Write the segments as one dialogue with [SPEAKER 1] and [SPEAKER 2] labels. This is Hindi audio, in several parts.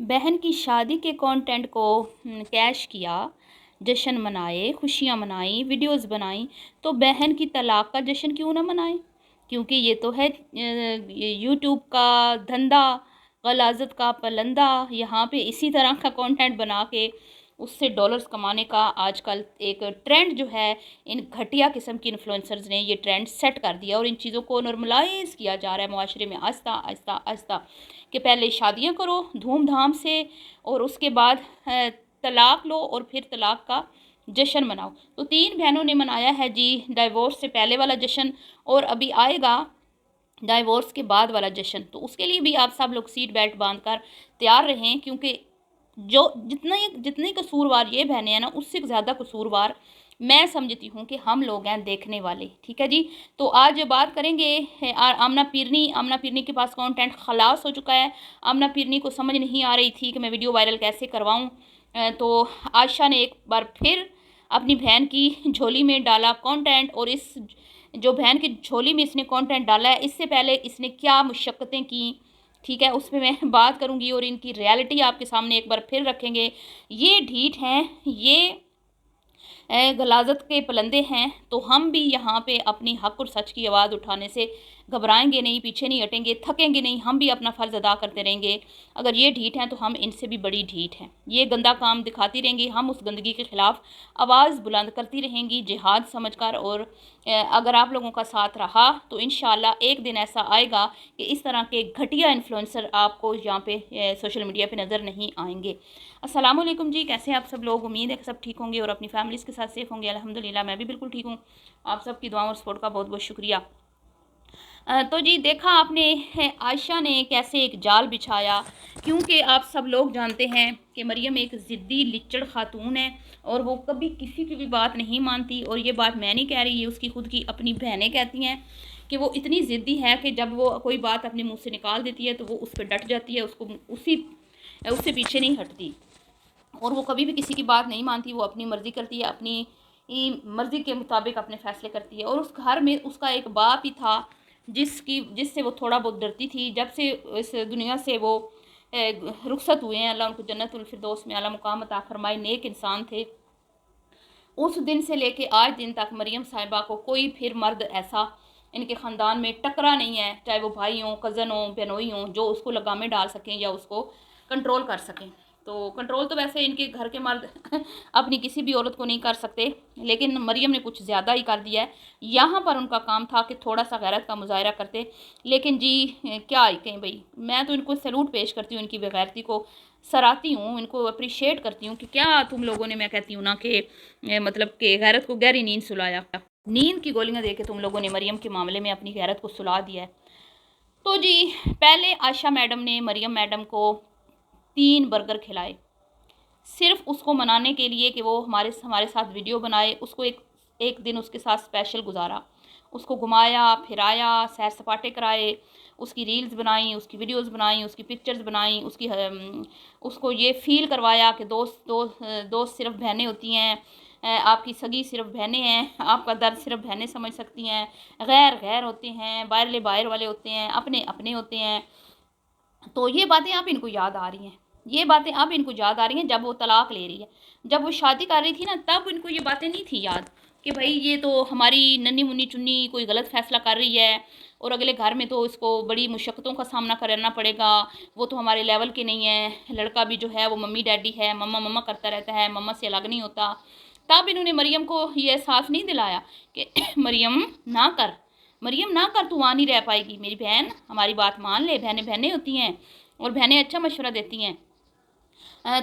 [SPEAKER 1] बहन की शादी के कंटेंट को कैश किया, जश्न मनाए, खुशियाँ मनाई, वीडियोस बनाई, तो बहन की तलाक का जश्न क्यों ना मनाएं? क्योंकि ये तो है यूट्यूब का धंधा, गलाज़त का पलंदा। यहाँ पे इसी तरह का कंटेंट बना के उससे डॉलर्स कमाने का आजकल एक ट्रेंड जो है, इन घटिया किस्म की इन्फ्लुएंसर्स ने ये ट्रेंड सेट कर दिया और इन चीज़ों को नॉर्मलाइज किया जा रहा है मुआशरे में आहिस्ता आहिस्ता आहिस्ता, कि पहले शादियां करो धूमधाम से और उसके बाद तलाक लो और फिर तलाक का जश्न मनाओ। तो 3 बहनों ने मनाया है जी डाइवोर्स से पहले वाला जश्न, और अभी आएगा डाइवोर्स के बाद वाला जश्न। तो उसके लिए भी आप सब लोग सीट बेल्ट बांध कर तैयार रहें, क्योंकि जो जितने कसूरवार ये बहनें हैं ना, उससे ज़्यादा कसूरवार मैं समझती हूँ कि हम लोग हैं देखने वाले। ठीक है जी। तो आज बात करेंगे आमना पीरनी के पास कंटेंट खलास हो चुका है। आमना पीरनी को समझ नहीं आ रही थी कि मैं वीडियो वायरल कैसे करवाऊँ। तो आयशा ने एक बार फिर अपनी बहन की झोली में डाला कंटेंट, और इस जो बहन की झोली में इसने कंटेंट डाला है, इससे पहले इसने क्या मुशक्क़तें की, ठीक है, उस पर मैं बात करूंगी और इनकी रियलिटी आपके सामने एक बार फिर रखेंगे। ये ढीठ हैं, ये गलाजत के पलंदे हैं, तो हम भी यहाँ पे अपनी हक और सच की आवाज़ उठाने से घबराएंगे नहीं, पीछे नहीं हटेंगे, थकेंगे नहीं, हम भी अपना फ़र्ज़ अदा करते रहेंगे। अगर ये ढीठ हैं तो हम इनसे भी बड़ी ढीठ हैं। ये गंदा काम दिखाती रहेंगी, हम उस गंदगी के ख़िलाफ़ आवाज़ बुलंद करती रहेंगी जिहाद समझकर। और अगर आप लोगों का साथ रहा तो इंशाअल्लाह एक दिन ऐसा आएगा कि इस तरह के घटिया इन्फ्लुएंसर आपको यहाँ पे सोशल मीडिया पे नज़र नहीं आएंगे। अस्सलाम वालेकुम जी, कैसे हैं आप सब लोग? उम्मीद है कि सब ठीक होंगे और अपनी फैमिलीज़ के साथ सेफ होंगे। अल्हम्दुलिल्लाह मैं भी बिल्कुल ठीक हूँ। आप सबकी दुआओं और सपोर्ट का बहुत बहुत शुक्रिया। तो जी देखा आपने आयशा ने कैसे एक जाल बिछाया, क्योंकि आप सब लोग जानते हैं कि मरियम एक ज़िद्दी लिच्चड़ खातून है और वो कभी किसी की भी बात नहीं मानती। और ये बात मैं नहीं कह रही, ये उसकी खुद की अपनी बहनें कहती हैं कि वो इतनी ज़िद्दी है कि जब वो कोई बात अपने मुंह से निकाल देती है तो वो उस पर डट जाती है, उसको उससे पीछे नहीं हटती और वो कभी भी किसी की बात नहीं मानती। वो अपनी मर्ज़ी करती है, अपनी मर्ज़ी के मुताबिक अपने फ़ैसले करती है। और उस घर में उसका एक बाप ही था जिससे वो थोड़ा बहुत डरती थी। जब से इस दुनिया से वो रुखसत हुए हैं, अल्लाह उनको जन्नतुल फिरदौस में आला मुकाम अता फरमाए, नेक इंसान थे। उस दिन से लेके आज दिन तक मरियम साहिबा को कोई फिर मर्द ऐसा इनके ख़ानदान में टकरा नहीं है, चाहे वो भाई हों, कज़न हों, बहनोई हों, जो उसको लगामे डाल सकें या उसको कंट्रोल कर सकें। तो कंट्रोल तो वैसे इनके घर के मर्द अपनी किसी भी औरत को नहीं कर सकते, लेकिन मरियम ने कुछ ज़्यादा ही कर दिया है। यहाँ पर उनका काम था कि थोड़ा सा गैरत का मुजाहरा करते, लेकिन जी क्या ही कहें भाई। मैं तो इनको सैल्यूट पेश करती हूँ, इनकी बेगैरती को सराहती हूँ, इनको अप्रिशिएट करती हूँ कि क्या तुम लोगों ने, मैं कहती हूँ ना कि मतलब कि गैरत को गहरी नींद सुलाया। नींद की गोलियां देके तुम लोगों ने मरियम के मामले में अपनी गैरत को सुला दिया है। तो जी पहले आयशा मैडम ने मरियम मैडम को 3 बर्गर खिलाए, सिर्फ उसको मनाने के लिए कि वो हमारे साथ वीडियो बनाए। उसको एक दिन उसके साथ स्पेशल गुजारा, उसको घुमाया फिराया, सैर सपाटे कराए, उसकी रील्स बनाई, उसकी वीडियोस बनाई, उसकी पिक्चर्स बनाई, उसको ये फ़ील करवाया कि दोस्त सिर्फ बहनें होती हैं, आपकी सगी सिर्फ बहनें हैं, आपका दर्द सिर्फ बहनें समझ सकती हैं, गैर गैर होते हैं, बाहर वाले होते हैं, अपने अपने होते हैं। तो ये बातें अब इनको याद आ रही हैं, ये बातें अब इनको याद आ रही हैं जब वो तलाक ले रही है। जब वो शादी कर रही थी ना, तब इनको ये बातें नहीं थी याद कि भाई ये तो हमारी नन्ही मुन्नी चुन्नी कोई गलत फ़ैसला कर रही है और अगले घर में तो इसको बड़ी मुश्किलों का सामना करना पड़ेगा, वो तो हमारे लेवल के नहीं है, लड़का भी जो है वो मम्मी डैडी है, मम्मा मम्मा करता रहता है, मम्मा से अलग नहीं होता। तब इन्होंने मरियम को ये एहसास नहीं दिलाया कि मरियम ना कर, मरियम ना कर, तू वहाँ नहीं रह पाएगी, मेरी बहन हमारी बात मान ले, बहनें बहनें होती हैं और बहनें अच्छा मशवरा देती हैं।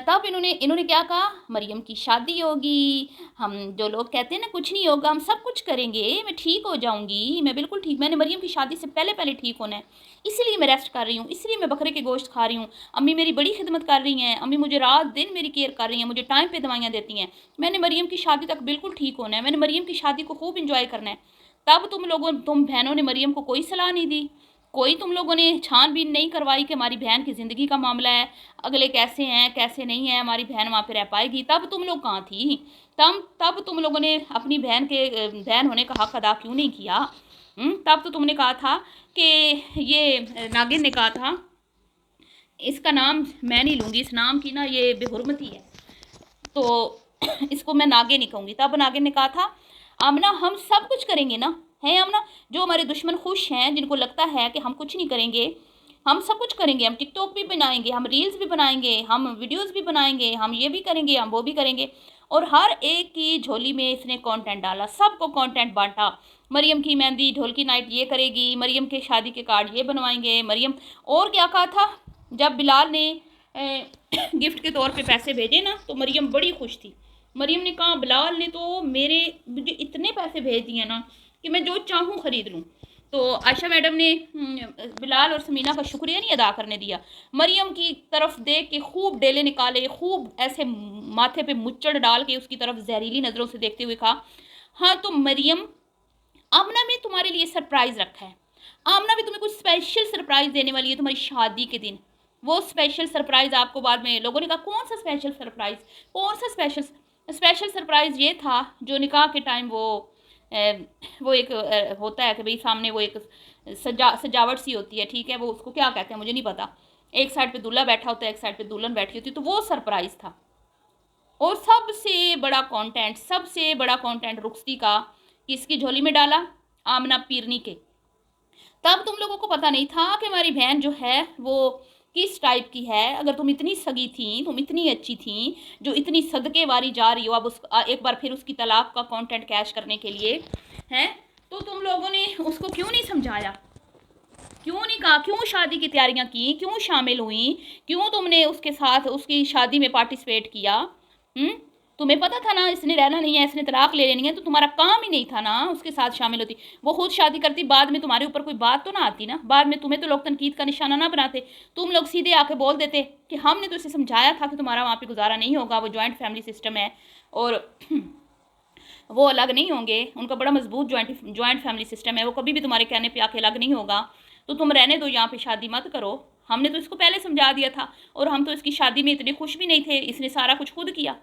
[SPEAKER 1] तब इन्होंने क्या कहा, मरियम की शादी होगी, हम जो लोग कहते हैं ना कुछ नहीं होगा, हम सब कुछ करेंगे, मैं ठीक हो जाऊंगी, मैं बिल्कुल ठीक, मैंने मरियम की शादी से पहले पहले ठीक होना है, इसलिए मैं रेस्ट कर रही हूँ, इसलिए मैं बकरे के गोश्त खा रही हूँ, अम्मी मेरी बड़ी खिदमत कर रही हैं, अम्मी मुझे रात दिन मेरी केयर कर रही हैं, मुझे टाइम पर दवाइयाँ देती हैं, मैंने मरियम की शादी तक बिल्कुल ठीक होना है, मैंने मरियम की शादी को खूब इंजॉय करना है। तब तुम बहनों ने मरियम को कोई सलाह नहीं दी, कोई तुम लोगों ने छानबीन नहीं करवाई कि हमारी बहन की ज़िंदगी का मामला है, अगले कैसे हैं कैसे नहीं है, हमारी बहन वहाँ पे रह पाएगी। तब तुम लोग कहाँ थी? तब तुम लोगों ने अपनी बहन होने का हक अदा क्यों नहीं किया? तब तो तुमने कहा था कि ये नागिन ने कहा था इसका नाम मैं नहीं लूँगी, इस नाम की ना ये बेहुरमती है, तो इसको मैं नागे नहीं कहूँगी। तब नागे ने कहा था आमना हम सब कुछ करेंगे ना, है आमना, जो हमारे दुश्मन खुश हैं, जिनको लगता है कि हम कुछ नहीं करेंगे, हम सब कुछ करेंगे, हम टिकटॉक भी बनाएंगे, हम रील्स भी बनाएंगे, हम वीडियोस भी बनाएंगे, हम ये भी करेंगे, हम वो भी करेंगे। और हर एक की झोली में इसने कंटेंट डाला, सबको कंटेंट बांटा। मरियम की मेहंदी ढोल की नाइट ये करेगी, मरियम के शादी के कार्ड ये बनवाएंगे, मरियम। और क्या कहा था, जब बिलाल ने गिफ्ट के तौर पे पैसे भेजे ना तो मरियम बड़ी खुश थी। मरियम ने कहा बिलाल ने तो मुझे इतने पैसे भेज दिए ना कि मैं जो चाहूँ ख़रीद लूँ। तो आयशा मैडम ने बिलाल और समीना का शुक्रिया नहीं अदा करने दिया। मरियम की तरफ देख के खूब डेले निकाले, खूब ऐसे माथे पे मुच्चड़ डाल के उसकी तरफ जहरीली नज़रों से देखते हुए कहा, हाँ तो मरियम, आमना ने तुम्हारे लिए सरप्राइज़ रखा है, आमना भी तुम्हें कुछ स्पेशल सरप्राइज़ देने वाली है तुम्हारी शादी के दिन। वो स्पेशल सरप्राइज़ आपको बाद में लोगों ने कहा कौन सा स्पेशल सरप्राइज़, कौन सा स्पेशल सरप्राइज़ ये था जो निकाह के टाइम वो एक होता है कि भाई सामने वो एक सजावट सी होती है, ठीक है, वो उसको क्या कहते हैं मुझे नहीं पता, एक साइड पे दूल्हा बैठा होता है, एक साइड पे दुल्हन बैठी होती है, तो वो सरप्राइज़ था। और सबसे बड़ा कंटेंट रुखसती का किसकी झोली में डाला, आमना पीरनी के। तब तुम लोगों को पता नहीं था कि हमारी बहन जो है वो किस टाइप की है। अगर तुम इतनी सगी थी, तुम इतनी अच्छी थी, जो इतनी सदके वारी जा रही हो अब एक बार फिर उसकी तलाक का कंटेंट कैश करने के लिए, हैं, तो तुम लोगों ने उसको क्यों नहीं समझाया, क्यों नहीं कहा, क्यों शादी की तैयारियां की, क्यों शामिल हुई, क्यों तुमने उसके साथ उसकी शादी में पार्टिसिपेट किया। तुम्हें पता था ना इसने रहना नहीं है, इसने तलाक ले लेनी है, तो तुम्हारा काम ही नहीं था ना उसके साथ शामिल होती। वो खुद शादी करती, बाद में तुम्हारे ऊपर कोई बात तो ना आती ना, बाद में तुम्हें तो लोग तनकीद का निशाना ना बनाते। तुम लोग सीधे आके बोल देते कि हमने तो इसे समझाया था कि तुम्हारा वहाँ पे गुजारा नहीं होगा, वो जॉइंट फैमिली सिस्टम है और वो अलग नहीं होंगे, उनका बड़ा मजबूत जॉइंट फैमिली सिस्टम है, वो कभी भी तुम्हारे कहने पे आके अलग नहीं होगा, तो तुम रहने दो, यहाँ पे शादी मत करो। हमने तो इसको पहले समझा दिया था और हम तो इसकी शादी में इतने खुश भी नहीं थे, इसने सारा कुछ खुद किया।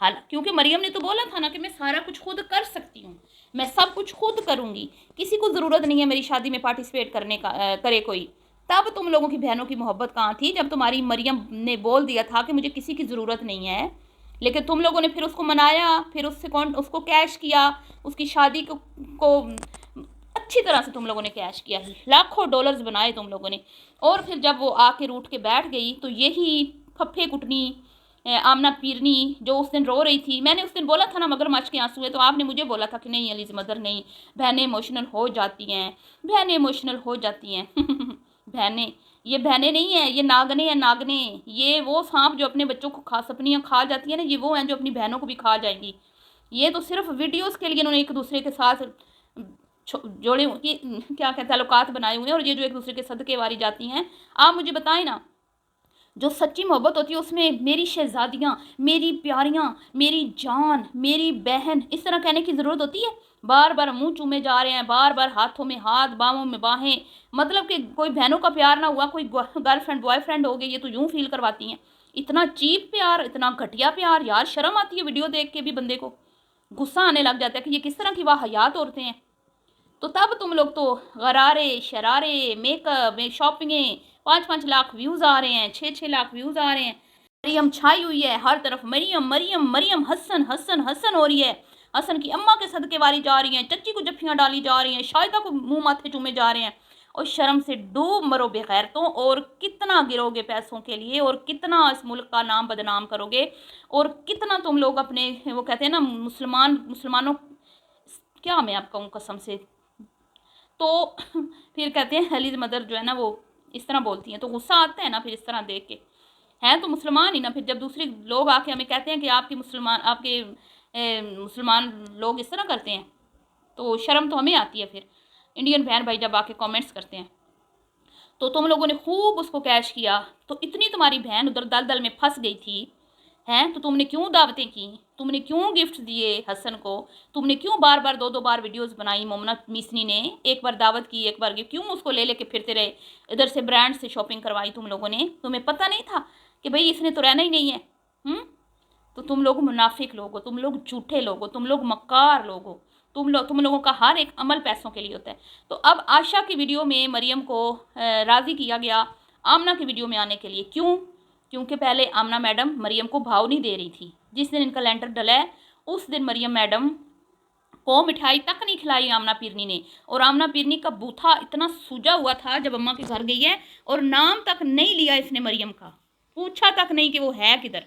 [SPEAKER 1] हाल क्योंकि मरियम ने तो बोला था ना कि मैं सारा कुछ खुद कर सकती हूँ, मैं सब कुछ खुद करूँगी, किसी को ज़रूरत नहीं है मेरी शादी में पार्टिसिपेट करने का करे कोई। तब तुम लोगों की बहनों की मोहब्बत कहाँ थी जब तुम्हारी मरियम ने बोल दिया था कि मुझे किसी की ज़रूरत नहीं है। लेकिन तुम लोगों ने फिर उसको मनाया, फिर उसको कैश किया, उसकी शादी को अच्छी तरह से तुम लोगों ने कैश किया, लाखों डॉलर्स बनाए तुम लोगों ने। और फिर जब वो आके रूठ के बैठ गई तो यही फफे कुटनी आमना पीरनी जो उस दिन रो रही थी, मैंने उस दिन बोला था ना मगरमच्छ के आंसू है, तो आपने मुझे बोला था कि नहीं अलीज़ मदर नहीं, बहनें इमोशनल हो जाती हैं, बहनें इमोशनल हो जाती हैं। बहनें, ये बहनें नहीं हैं, ये नागने हैं, नागने। ये वो सांप जो अपने बच्चों को सपनियाँ खा जाती है ना, ये वो हैं जो अपनी बहनों को भी खा जाएंगी। ये तो सिर्फ वीडियोस के लिए उन्होंने एक दूसरे के साथ जोड़े क्या कहते हैं ताल्लुकात बनाए हुए हैं, और ये जो एक दूसरे के सदके वारी जाती हैं। आप मुझे बताएं ना, जो सच्ची मोहब्बत होती है उसमें मेरी शहजादियाँ, मेरी प्यारियाँ, मेरी जान, मेरी बहन, इस तरह कहने की ज़रूरत होती है? बार बार मुंह चूमे जा रहे हैं, बार बार हाथों में हाथ, बाहों में बाहें, मतलब कि कोई बहनों का प्यार ना हुआ, कोई गर्लफ्रेंड बॉयफ्रेंड हो गई, ये तो यूँ फील करवाती हैं। इतना चीप प्यार, इतना घटिया प्यार, यार शर्म आती है वीडियो देख के भी, बंदे को गुस्सा आने लग जाता है कि ये किस तरह की वाहियात औरतें हैं। तो तब तुम लोग तो गरारे शरारे मेकअप शॉपिंगें, 5-5 लाख व्यूज़ आ रहे हैं, 6-6 लाख व्यूज़ आ रहे हैं, मरियम छाई हुई है हर तरफ, मरियम मरियम मरियम, हसन हसन हसन हो रही है, हसन की अम्मा के सदके वारी जा रही हैं, चच्ची को जफ्फियाँ डाली जा रही हैं, शाहिदा को मुंह माथे चूमे जा रहे हैं। और शर्म से डूब मरो बेगैरतों, और कितना गिरोगे पैसों के लिए, और कितना इस मुल्क का नाम बदनाम करोगे, और कितना तुम लोग अपने, वो कहते हैं ना मुसलमानों, क्या मैं आपका कहूँ कसम से। तो फिर कहते हैं अलीज़ मदर जो है ना वो इस तरह बोलती हैं, तो गुस्सा आता है ना फिर इस तरह देख के। हैं तो मुसलमान ही ना, फिर जब दूसरे लोग आके हमें कहते हैं कि आपके मुसलमान लोग इस तरह करते हैं, तो शर्म तो हमें आती है फिर। इंडियन बहन भाई जब आके कमेंट्स करते हैं, तो तुम लोगों ने खूब उसको कैश किया, तो इतनी तुम्हारी बहन उधर दलदल में फंस गई थी, हैं, तो तुमने क्यों दावतें की, तुमने क्यों गिफ्ट दिए हसन को, तुमने क्यों बार बार 2-2 बार वीडियोस बनाई, मोमना मिसनी ने एक बार दावत की, एक बार गिफ्ट, क्यों उसको ले लेके फिरते रहे, इधर से ब्रांड से शॉपिंग करवाई तुम लोगों ने। तुम्हें पता नहीं था कि भाई इसने तो रहना ही नहीं है? तो तुम लोग मुनाफिक लोग हो, तुम लोग झूठे लोग हो, तुम लोग मक्कार लोग हो, तुम लोगों का हर एक अमल पैसों के लिए होता है। तो अब आशा की वीडियो में मरियम को राज़ी किया गया, आमना की वीडियो में आने के लिए। क्यों? क्योंकि पहले आमना मैडम मरियम को भाव नहीं दे रही थी। जिस दिन इनका लेंटर डला है उस दिन मरियम मैडम को मिठाई तक नहीं खिलाई आमना पीरनी ने, और आमना पीरनी का बूथा इतना सूजा हुआ था जब अम्मा के घर गई है, और नाम तक नहीं लिया इसने मरियम का, पूछा तक नहीं कि वो है किधर।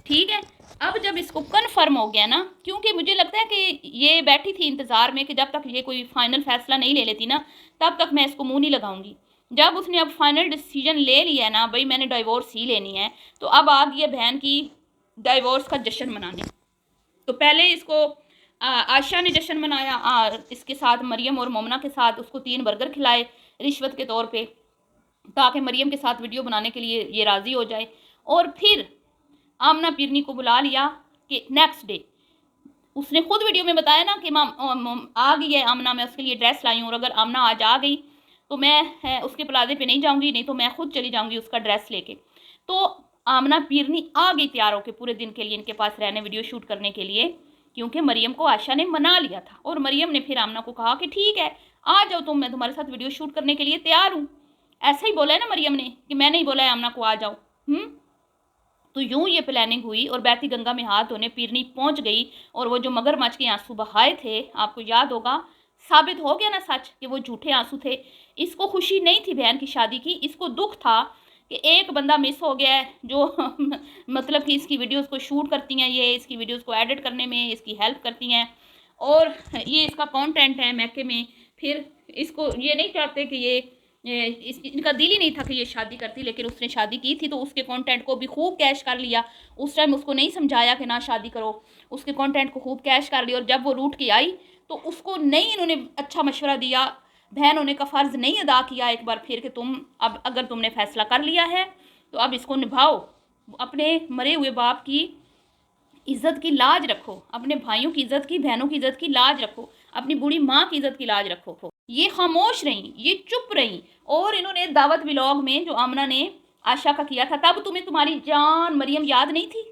[SPEAKER 1] ठीक है, अब जब इसको कन्फर्म हो गया ना, क्योंकि मुझे लगता है कि ये बैठी थी इंतज़ार में कि जब तक ये कोई फाइनल फैसला नहीं ले लेती ना तब तक मैं इसको मुंह नहीं लगाऊंगी। जब उसने अब फाइनल डिसीजन ले लिया है ना, भाई मैंने डाइवोर्स ही लेनी है, तो अब आ गई है बहन की डाइवोर्स का जश्न मनाने। तो पहले इसको आयशा ने जश्न मनाया, इसके साथ मरियम और मोमना के साथ उसको 3 बर्गर खिलाए रिश्वत के तौर पे, ताकि मरियम के साथ वीडियो बनाने के लिए ये राज़ी हो जाए। और फिर आमना पीरनी को बुला लिया कि नेक्स्ट डे उसने खुद वीडियो में बताया ना कि आ गई है आमना, मैं उसके लिए ड्रेस लाई हूँ, और अगर आमना आज आ गई तो मैं उसके प्लाजे पे नहीं जाऊँगी, नहीं तो मैं खुद चली जाऊँगी उसका ड्रेस लेके। तो आमना पीरनी आ गई तैयार होकर पूरे दिन के लिए इनके पास रहने, वीडियो शूट करने के लिए, क्योंकि मरियम को आशा ने मना लिया था। और मरियम ने फिर आमना को कहा कि ठीक है आ जाओ तुम, मैं तुम्हारे साथ वीडियो शूट करने के लिए तैयार हूँ। ऐसा ही बोला है ना मरियम ने कि मैंने ही बोला है आमना को आ जाओ। तो यूं ये प्लानिंग हुई और बैती गंगा में हाथ धोने पीरनी पहुंच गई, और वो जो मगरमच्छ के आंसू बहाए थे, आपको याद होगा, साबित हो गया ना सच कि वो झूठे आंसू थे। इसको खुशी नहीं थी बहन की शादी की, इसको दुख था कि एक बंदा मिस हो गया है जो मतलब कि इसकी वीडियोस को शूट करती हैं, ये इसकी वीडियोस को एडिट करने में इसकी हेल्प करती हैं, और ये इसका कंटेंट है मैके में। फिर इसको ये नहीं चाहते कि इनका दिल ही नहीं था कि ये शादी करती, लेकिन उसने शादी की थी तो उसके कंटेंट को भी खूब कैश कर लिया। उस टाइम उसको नहीं समझाया कि ना शादी करो, उसके कंटेंट को खूब कैश कर लिया, और जब वो रूठ के आई तो उसको नहीं इन्होंने अच्छा मशवरा दिया, बहन होने का फ़र्ज़ नहीं अदा किया एक बार फिर कि तुम अब अगर तुमने फैसला कर लिया है तो अब इसको निभाओ, अपने मरे हुए बाप की इज़्ज़त की लाज रखो, अपने भाइयों की इज़्ज़त की, बहनों की इज़्ज़त की लाज रखो, अपनी बूढ़ी माँ की इज़्ज़त की लाज रखो। ये खामोश रहीं, ये चुप रहीं। और इन्होंने दावत व्लॉग में जो आमना ने आशा का किया था, तब तुम्हें तुम्हारी जान मरियम याद नहीं थी?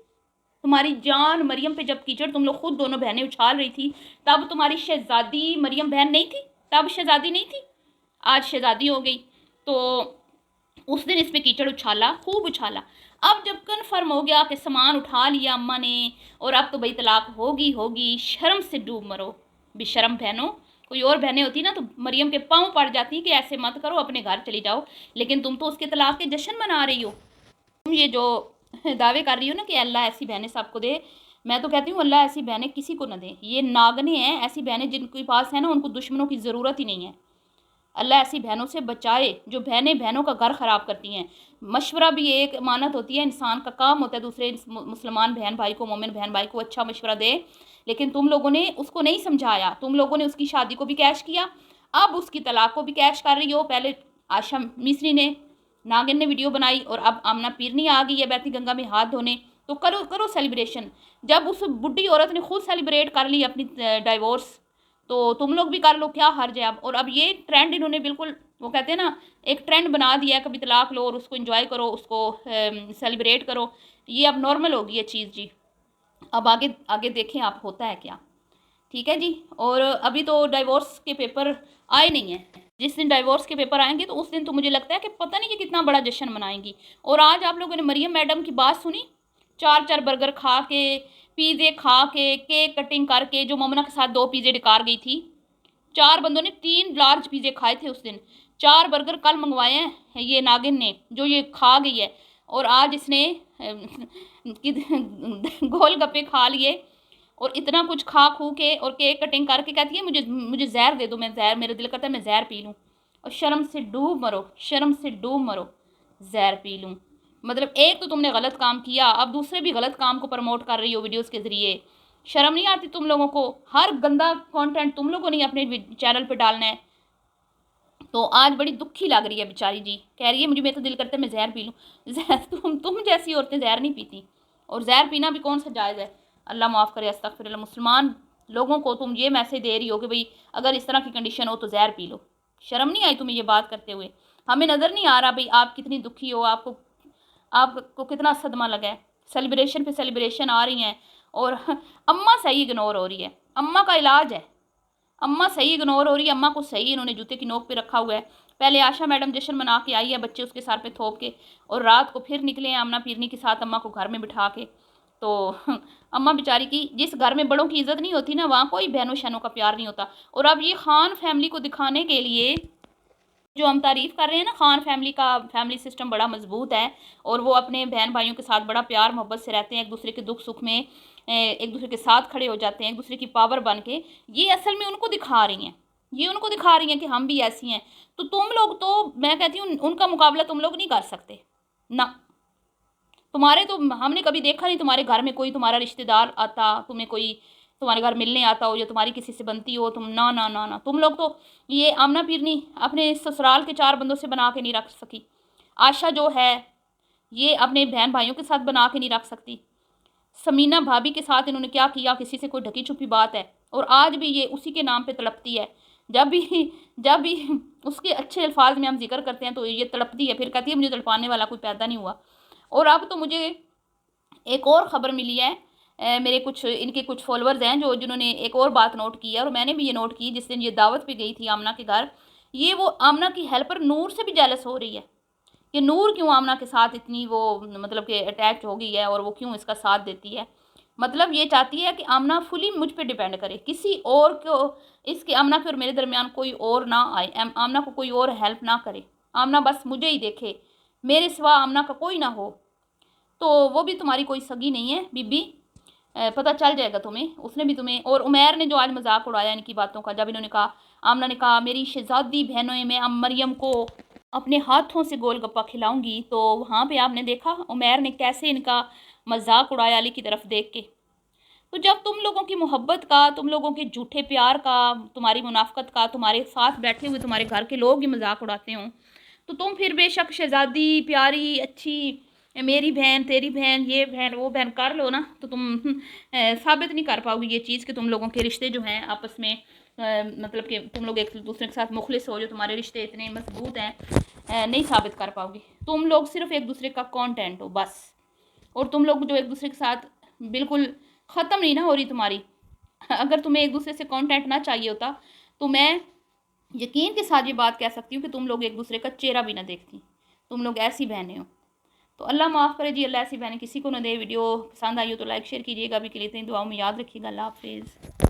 [SPEAKER 1] तुम्हारी जान मरियम पे जब कीचड़ तुम लोग खुद दोनों बहनें उछाल रही थी, तब तुम्हारी शहजादी मरियम बहन नहीं थी? तब शहजादी नहीं थी, आज शहजादी हो गई। तो उस दिन इस पर कीचड़ उछाला, खूब उछाला। अब जब कन्फर्म हो गया कि सामान उठा लिया अम्मा ने और अब तो भाई तलाक होगी, शर्म से डूब मरो बेशरम बहनों। कोई और बहनें होती ना तो मरियम के पाँव पड़ जाती कि ऐसे मत करो, अपने घर चली जाओ, लेकिन तुम तो उसके तलाक के जश्न मना रही हो। तुम ये जो दावे कर रही हो ना कि अल्लाह ऐसी बहनें सबको दे, मैं तो कहती हूँ अल्लाह ऐसी बहनें किसी को न दे। ये नागने हैं ऐसी बहनें जिनके पास है ना, उनको दुश्मनों की ज़रूरत ही नहीं है। अल्लाह ऐसी बहनों से बचाए जो बहनें बहनों का घर ख़राब करती हैं। मशवरा भी एक अमानत होती है, इंसान का काम होता है दूसरे मुसलमान बहन भाई को, मोमिन बहन भाई को अच्छा मशवरा दे, लेकिन तुम लोगों ने उसको नहीं समझाया। तुम लोगों ने उसकी शादी को भी कैश किया, अब उसकी तलाक को भी कैश कर रही हो। पहले आशा मिस्री ने, नागिन ने वीडियो बनाई, और अब आमना पीरनी आ गई है बैती गंगा में हाथ धोने। तो करो करो सेलिब्रेशन। जब उस बुढ़ी औरत ने खुद सेलिब्रेट कर ली अपनी डाइवोर्स, तो तुम लोग भी कर लो, क्या हर्ज है अब। और अब ये ट्रेंड इन्होंने बिल्कुल, वो कहते हैं ना, एक ट्रेंड बना दिया है, कभी तलाक लो और उसको एंजॉय करो, उसको सेलिब्रेट करो। ये अब नॉर्मल हो गई है चीज़ जी। अब आगे आगे देखें आप होता है क्या। ठीक है जी। और अभी तो डाइवोर्स के पेपर आए नहीं हैं। जिस दिन डाइवोर्स के पेपर आएंगे तो उस दिन तो मुझे लगता है कि पता नहीं कि कितना बड़ा जश्न मनाएंगी। और आज आप लोगों ने मरियम मैडम की बात सुनी, 4 बर्गर खा के, पिज़्ज़े खा के, केक कटिंग करके, जो मोमना के साथ 2 पिज़्ज़े डिकार गई थी। 4 बंदों ने 3 लार्ज पिज़्ज़े खाए थे उस दिन। 4 बर्गर कल मंगवाए हैं ये नागिन ने, जो ये खा गई है। और आज इसने गोलगप्पे खा लिए और इतना कुछ खा खू के और केक कटिंग करके कहती है मुझे जहर दे दो, मैं जहर, मेरा दिल करता है मैं जहर पी लूँ। और शर्म से डूब मरो, शर्म से डूब मरो, जहर पी लूँ। मतलब एक तो तुमने गलत काम किया, अब दूसरे भी गलत काम को प्रमोट कर रही हो वीडियोस के ज़रिए। शर्म नहीं आती तुम लोगों को? हर गंदा कंटेंट तुम लोगों ने अपने चैनल पे डालना है। तो आज बड़ी दुखी लग रही है बेचारी जी, कह रही है मेरा तो दिल करता है मैं जहर पी लूँ। जहर तुम जैसी औरतें जहर नहीं पीती, और जहर पीना भी कौन सा जायज़ है? अल्लाह माफ़ करे, अस्तगफिरुल्लाह। मुसलमान लोगों को तुम ये मैसेज दे रही हो कि भाई अगर इस तरह की कंडीशन हो तो जहर पी लो। शर्म नहीं आई तुम्हें ये बात करते हुए? हमें नज़र नहीं आ रहा भाई आप कितनी दुखी हो, आपको कितना सदमा लगा है। सेलिब्रेशन पे सेलिब्रेशन आ रही हैं और अम्मा सही इग्नोर हो रही है। अम्मा का इलाज है, अम्मा सही इग्नोर हो रही है, अम्मा को सही इन्होंने जूते की नोक पे रखा हुआ है। पहले आशा मैडम जश्न मना के आई है, बच्चे उसके सर पे थोप के, और रात को फिर निकले हैं आमना पीरनी के साथ अम्मा को घर में बिठा के। तो अम्मा बेचारी की, जिस घर में बड़ों की इज्जत नहीं होती ना, वहाँ कोई बहनों शहनों का प्यार नहीं होता। और अब ये खान फैमिली को दिखाने के लिए जो हम तारीफ़ कर रहे हैं ना, खान फैमिली का फैमिली सिस्टम बड़ा मजबूत है, और वो अपने बहन भाइयों के साथ बड़ा प्यार मोहब्बत से रहते हैं, एक दूसरे के दुख सुख में एक दूसरे के साथ खड़े हो जाते हैं, एक दूसरे की पावर बन के। ये असल में उनको दिखा रही हैं, ये उनको दिखा रही हैं कि हम भी ऐसी हैं। तो तुम लोग तो, मैं कहती हूँ, उनका मुकाबला तुम लोग नहीं कर सकते ना। तुम्हारे तो हमने कभी देखा नहीं तुम्हारे घर में कोई तुम्हारा रिश्तेदार आता, तुम्हें कोई तुम्हारे घर मिलने आता हो या तुम्हारी किसी से बनती हो, तुम ना ना ना ना। तुम लोग तो ये आमना पीरनी अपने ससुराल के 4 बंदों से बना के नहीं रख सकी। आशा जो है ये अपने बहन भाइयों के साथ बना के नहीं रख सकती। समीना भाभी के साथ इन्होंने क्या किया, किसी से कोई ढकी छुपी बात है, और आज भी ये उसी के नाम पे तड़पती है। जब भी उसके अच्छे अल्फाज में हम जिक्र करते हैं तो ये तड़पती है, फिर कहती है मुझे तड़पाने वाला कोई पैदा नहीं हुआ। और अब तो मुझे एक और ख़बर मिली है, मेरे कुछ इनके कुछ फॉलोअर्स हैं जो जिन्होंने एक और बात नोट की है, और मैंने भी ये नोट की जिस दिन ये दावत पे गई थी आमना के घर। ये वो आमना की हेल्पर नूर से भी जेलस हो रही है कि नूर क्यों आमना के साथ इतनी वो मतलब कि अटैच हो गई है, और वो क्यों इसका साथ देती है। मतलब ये चाहती है कि आमना फुली मुझ पे डिपेंड करे, किसी और को, इसके आमना के और मेरे दरमियान कोई और ना आए, आमना को कोई और हेल्प ना करे, आमना बस मुझे ही देखे, मेरे सिवा आमना का कोई ना हो। तो वो भी तुम्हारी कोई सगी नहीं है बीबी, पता चल जाएगा तुम्हें, उसने भी तुम्हें। और उमैर ने जो आज मजाक उड़ाया इनकी बातों का, जब इन्होंने कहा, आमना ने कहा मेरी शहजादी बहनों में अब मरियम को अपने हाथों से गोलगप्पा खिलाऊंगी, तो वहाँ पे आपने देखा उमैर ने कैसे इनका मजाक उड़ाया अली की तरफ देख के। तो जब तुम लोगों की मोहब्बत का, तुम लोगों के झूठे प्यार का, तुम्हारी मुनाफकत का, तुम्हारे साथ बैठे हुए तुम्हारे घर के लोग ही मजाक उड़ाते हों, तो तुम फिर बेशक शहजादी प्यारी अच्छी, मेरी बहन तेरी बहन ये बहन वो बहन कर लो ना, तो तुम साबित नहीं कर पाओगी ये चीज़ कि तुम लोगों के रिश्ते जो हैं आपस में, मतलब कि तुम लोग एक दूसरे के साथ मुखलिस हो, जो तुम्हारे रिश्ते इतने मजबूत हैं, नहीं साबित कर पाओगी। तुम लोग सिर्फ एक दूसरे का कंटेंट हो बस। और तुम लोग जो एक दूसरे के साथ बिल्कुल ख़त्म नहीं ना हो रही तुम्हारी, अगर तुम्हें एक दूसरे से कांटेक्ट ना चाहिए होता तो मैं यकीन के साथ ये बात कह सकती हूँ कि तुम लोग एक दूसरे का चेहरा भी ना देखती। तुम लोग ऐसी बहनें हो। तो अल्लाह माफ़ करे जी, अल्लाह ऐसी बहनें किसी को ना दे। वीडियो पसंद आई हो तो लाइक शेयर कीजिएगा। अभी के लिए इतनी दुआओं में याद रखिएगा। अल्लाह हाफिज़।